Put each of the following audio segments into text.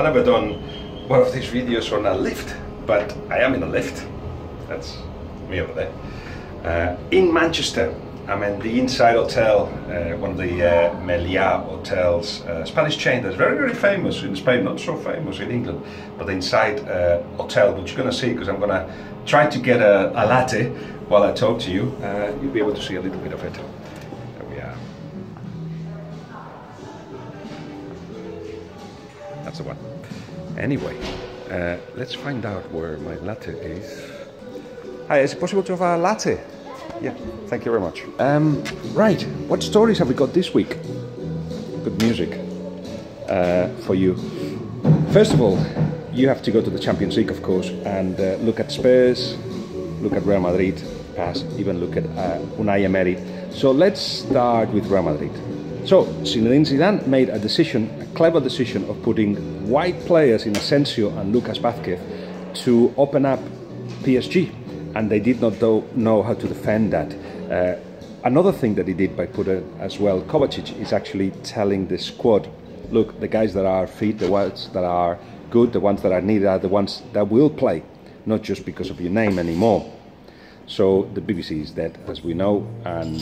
I've never done one of these videos on a lift, but I am in a lift. That's me over there. In Manchester, I'm in the Inside Hotel, one of the Meliá hotels, Spanish chain that's very, very famous in Spain, not so famous in England, but the Inside Hotel, which you're going to see because I'm going to try to get a latte while I talk to you. You'll be able to see a little bit of it. There we are. That's the one. Anyway, let's find out where my latte is. Hi, is it possible to have a latte? Yeah, thank you very much. Right, what stories have we got this week? Good music for you. First of all, you have to go to the Champions League, of course, and look at Spurs, look at Real Madrid, pass, even look at Unai Emery. So let's start with Real Madrid. So Zinedine Zidane made a decision, a clever decision, of putting white players in Asensio and Lucas Vázquez to open up PSG. And they did not know how to defend that. Another thing that he did by putting as well Kovacic is actually telling the squad, look, the guys that are fit, the ones that are good, the ones that are needed are the ones that will play, not just because of your name anymore. So the BBC is dead, as we know, and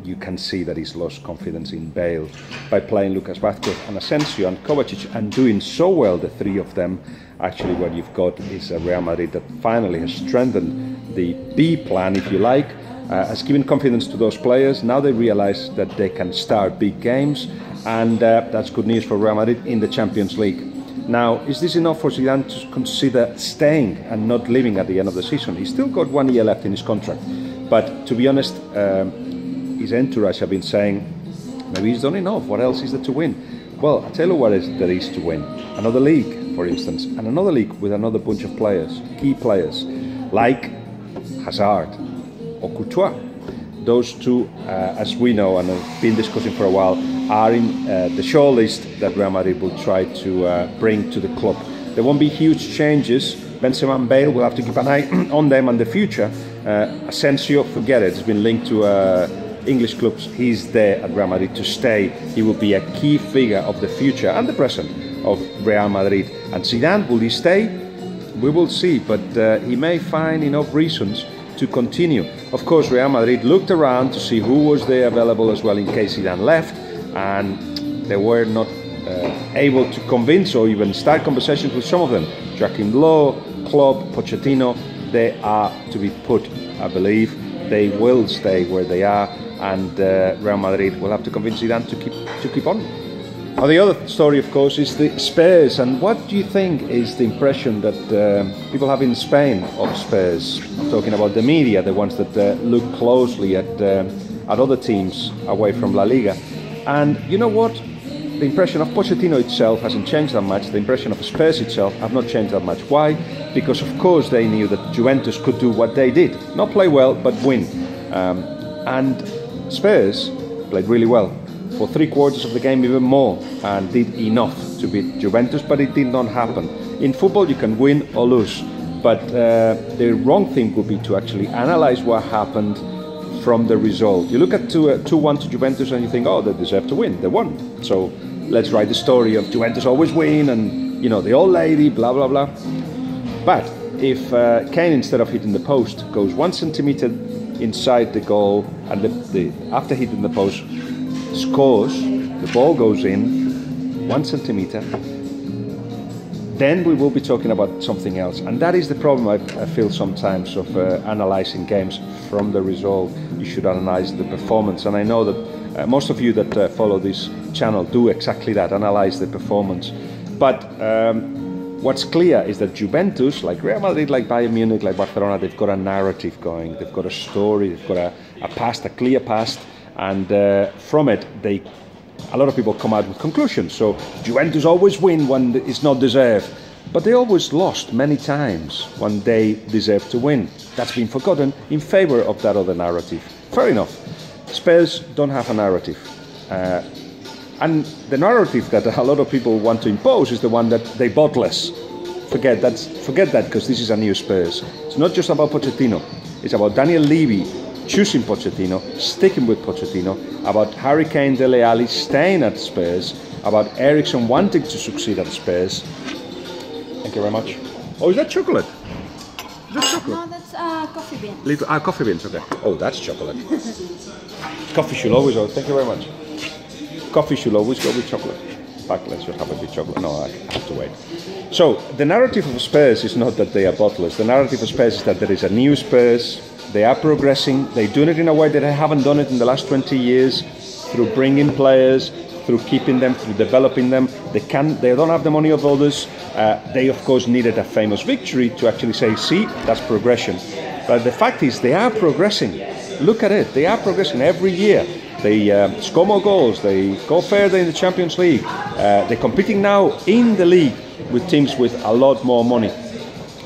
you can see that he's lost confidence in Bale by playing Lucas Vázquez and Asensio and Kovacic and doing so well, the three of them. Actually, what you've got is a Real Madrid that finally has strengthened the B plan, if you like, has given confidence to those players. Now they realize that they can start big games, and that's good news for Real Madrid in the Champions League. Now, is this enough for Zidane to consider staying and not leaving at the end of the season? He's still got 1 year left in his contract, but to be honest, his entourage have been saying, maybe he's done enough, what else is there to win? Well, I'll tell you what there is to win. Another league, for instance, and another league with another bunch of players, key players, like Hazard or Courtois. Those two, as we know and have been discussing for a while, are in the shortlist that Real Madrid will try to bring to the club. There won't be huge changes. Benzema and Bale will have to keep an eye on them in the future. Asensio, forget it, it's been linked to English clubs. He's there at Real Madrid to stay. He will be a key figure of the future and the present of Real Madrid. And Zidane, will he stay? We will see, but he may find enough reasons to continue. Of course, Real Madrid looked around to see who was there available as well in case Zidane left, and they were not able to convince or even start conversations with some of them. Joachim Low, Klopp, Pochettino, they are to be put, I believe. They will stay where they are, and Real Madrid will have to convince Zidane to keep on. Now, the other story, of course, is the Spurs. And what do you think is the impression that people have in Spain of Spurs? I'm talking about the media, the ones that look closely at other teams away from La Liga. And you know what? The impression of Pochettino itself hasn't changed that much. The impression of Spurs itself have not changed that much. Why? Because, of course, they knew that Juventus could do what they did. Not play well, but win. And Spurs played really well. For 3/4 of the game, even more, and did enough to beat Juventus, but it did not happen. In football, you can win or lose, but the wrong thing would be to actually analyze what happened from the result. You look at 2-1 to Juventus and you think, oh, they deserve to win, they won. So let's write the story of Juventus always win, and you know, the old lady, blah, blah, blah. But if Kane, instead of hitting the post, goes 1 centimeter inside the goal, and after hitting the post, scores, the ball goes in 1 centimeter, then we will be talking about something else. And that is the problem I feel sometimes of analysing games from the result. You should analyse the performance, and I know that most of you that follow this channel do exactly that, analyse the performance. But what's clear is that Juventus, like Real Madrid, like Bayern Munich, like Barcelona, they've got a narrative going, they've got a story, they've got a past, a clear past, and from it, a lot of people come out with conclusions. So Juventus always win when it's not deserved, but they always lost many times when they deserved to win. That's been forgotten in favour of that other narrative. Fair enough. Spurs don't have a narrative. And the narrative that a lot of people want to impose is the one that they bought less. Forget that, because this is a new Spurs. It's not just about Pochettino. It's about Daniel Levy choosing Pochettino, sticking with Pochettino, about Harry Kane, Dele Alli staying at Spurs, about Ericsson wanting to succeed at Spurs. Thank you very much. Oh, is that chocolate? Is that chocolate? No, that's coffee bean. Coffee beans, okay. Oh, that's chocolate. Coffee should always go. Thank you very much. Coffee should always go with chocolate. In fact, let's just have a bit of chocolate. No, I have to wait. So, the narrative of Spurs is not that they are bottlers. The narrative of Spurs is that there is a new Spurs. They are progressing. They're doing it in a way that they haven't done it in the last 20 years, through bringing players, through keeping them, through developing them. They don't have the money of others. They, of course, needed a famous victory to actually say, see, that's progression. But the fact is, they are progressing. Look at it. They are progressing every year. They score more goals. They go further in the Champions League. They're competing now in the league with teams with a lot more money.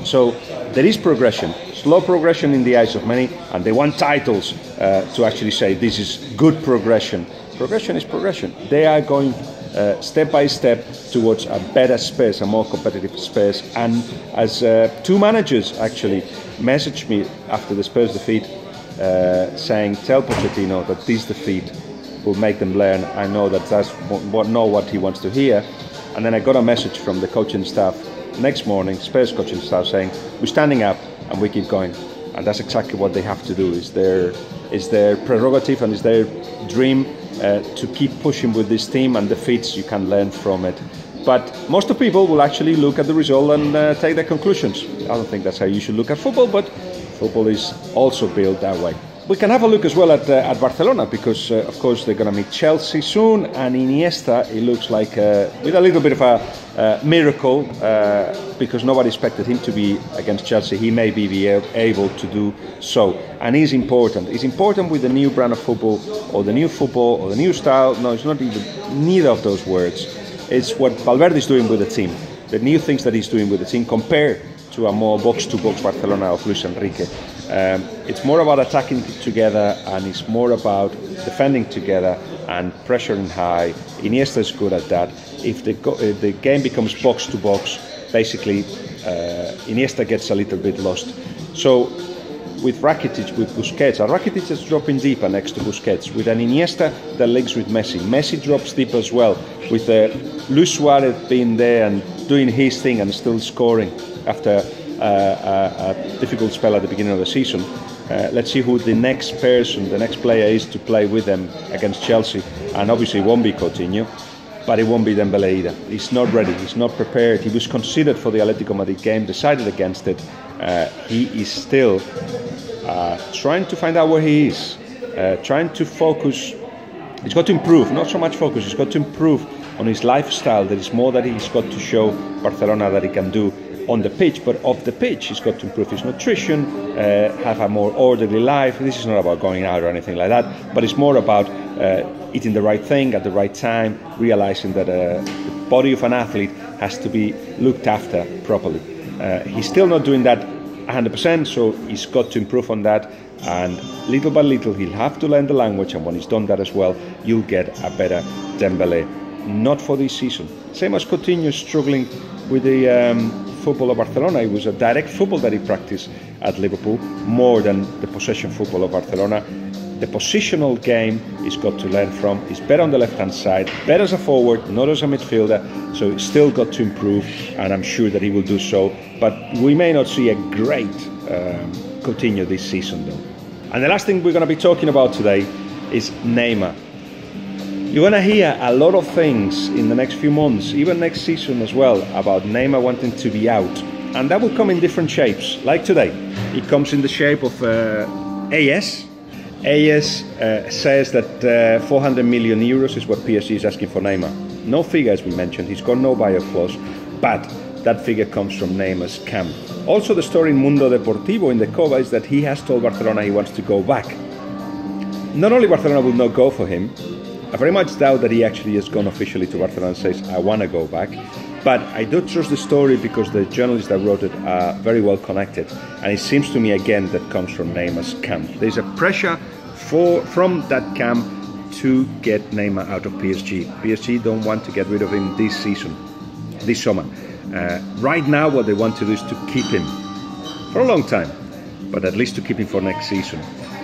So there is progression. Slow progression in the eyes of many, and they want titles to actually say this is good progression. Progression is progression. They are going step by step towards a better Spurs, a more competitive Spurs. And as two managers actually messaged me after the Spurs defeat, saying, tell Pochettino that this defeat will make them learn. I know that that's what he wants to hear. And then I got a message from the coaching staff next morning, Spurs coaching staff, saying, we're standing up and we keep going. And that's exactly what they have to do. It's their prerogative and it's their dream to keep pushing with this team, and defeats, you can learn from it. But most of the people will actually look at the result and take their conclusions. I don't think that's how you should look at football, but football is also built that way. We can have a look as well at Barcelona, because of course they're going to meet Chelsea soon, and Iniesta, it looks like with a little bit of a miracle, because nobody expected him to be against Chelsea. He may be able to do so, and he's important. He's important with the new brand of football, or the new style. No, it's not even neither of those words. It's what Valverde is doing with the team, the new things that he's doing with the team compared to a more box-to-box Barcelona of Luis Enrique. It's more about attacking together, and it's more about defending together and pressuring high. Iniesta is good at that. If the game becomes box-to-box, basically Iniesta gets a little bit lost. So with Rakitic, with Busquets, Rakitic is dropping deeper next to Busquets. With an Iniesta that links with Messi. Messi drops deep as well, with Luis Suarez being there and doing his thing and still scoring after a difficult spell at the beginning of the season. Let's see who the next player is to play with them against Chelsea. And obviously it won't be Coutinho, but it won't be Dembélé either. He's not ready, he's not prepared. He was considered for the Atletico Madrid game, decided against it. He is still trying to find out where he is, trying to focus. He's got to improve, not so much focus, he's got to improve on his lifestyle. There is more that he's got to show Barcelona that he can do on the pitch, but off the pitch he's got to improve his nutrition, have a more orderly life. This is not about going out or anything like that, but it's more about eating the right thing at the right time, realizing that the body of an athlete has to be looked after properly. He's still not doing that 100%, so he's got to improve on that, and little by little he'll have to learn the language, and when he's done that as well, you'll get a better Dembélé. Not for this season. Same as Coutinho struggling with the football of Barcelona. It was a direct football that he practiced at Liverpool more than the possession football of Barcelona. The positional game he's got to learn from. He's better on the left-hand side, better as a forward, not as a midfielder, so he's still got to improve, and I'm sure that he will do so. But we may not see a great Coutinho this season though. And the last thing we're going to be talking about today is Neymar. You're going to hear a lot of things in the next few months, even next season as well, about Neymar wanting to be out. And that will come in different shapes. Like today, it comes in the shape of AS. AS says that 400 million euros is what PSG is asking for Neymar. No figure has been mentioned, he's got no buyout clause, but that figure comes from Neymar's camp. Also, the story in Mundo Deportivo in the Cova is that he has told Barcelona he wants to go back. Not only Barcelona will not go for him, I very much doubt that he actually has gone officially to Barcelona and says, I want to go back. But I do trust the story because the journalists that wrote it are very well connected. And it seems to me again that comes from Neymar's camp. There's a pressure from that camp to get Neymar out of PSG. PSG don't want to get rid of him this season, this summer. Right now what they want to do is to keep him for a long time, but at least to keep him for next season.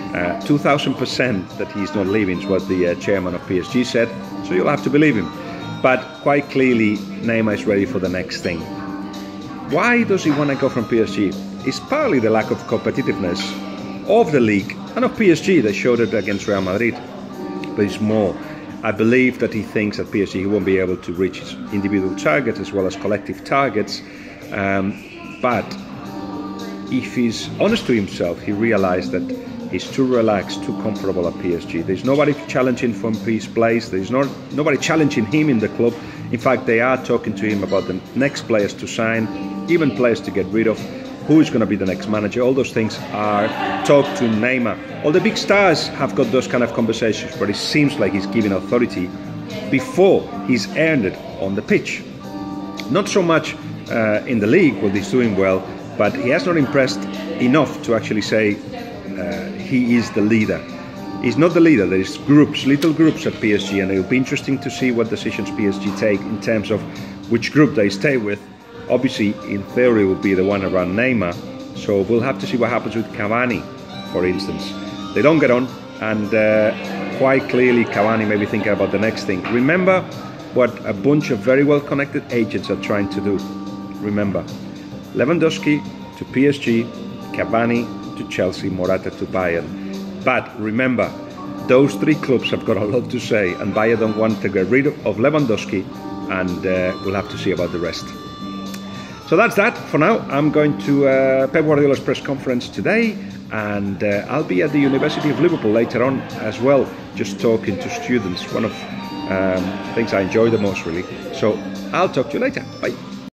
2000% that he's not leaving is what the chairman of PSG said, so you'll have to believe him. but quite clearly Neymar is ready for the next thing. Why does he want to go from PSG? It's partly the lack of competitiveness of the league and of PSG. They showed it against Real Madrid, but it's more. I believe that he thinks at PSG he won't be able to reach his individual targets as well as collective targets, but if he's honest to himself, he realized that he's too relaxed, too comfortable at PSG. There's nobody challenging for his place. There's nobody challenging him in the club. In fact, they are talking to him about the next players to sign, even players to get rid of, who is going to be the next manager. All those things are talked to Neymar. All the big stars have got those kind of conversations, but it seems like he's giving authority before he's earned it on the pitch. Not so much in the league, where he's doing well, but he has not impressed enough to actually say he is the leader. He's not the leader. There is groups, little groups at PSG, and it'll be interesting to see what decisions PSG take in terms of which group they stay with. Obviously, in theory, it will be the one around Neymar, so we'll have to see what happens with Cavani, for instance. They don't get on, and quite clearly Cavani may be thinking about the next thing. Remember what a bunch of very well-connected agents are trying to do. Remember, Lewandowski to PSG, Cavani to Chelsea, Morata to Bayern. But remember, those three clubs have got a lot to say, and Bayern don't want to get rid of Lewandowski, and we'll have to see about the rest. So that's that for now. I'm going to Pep Guardiola's press conference today, and I'll be at the University of Liverpool later on as well, just talking to students. One of things I enjoy the most, really. So I'll talk to you later. Bye.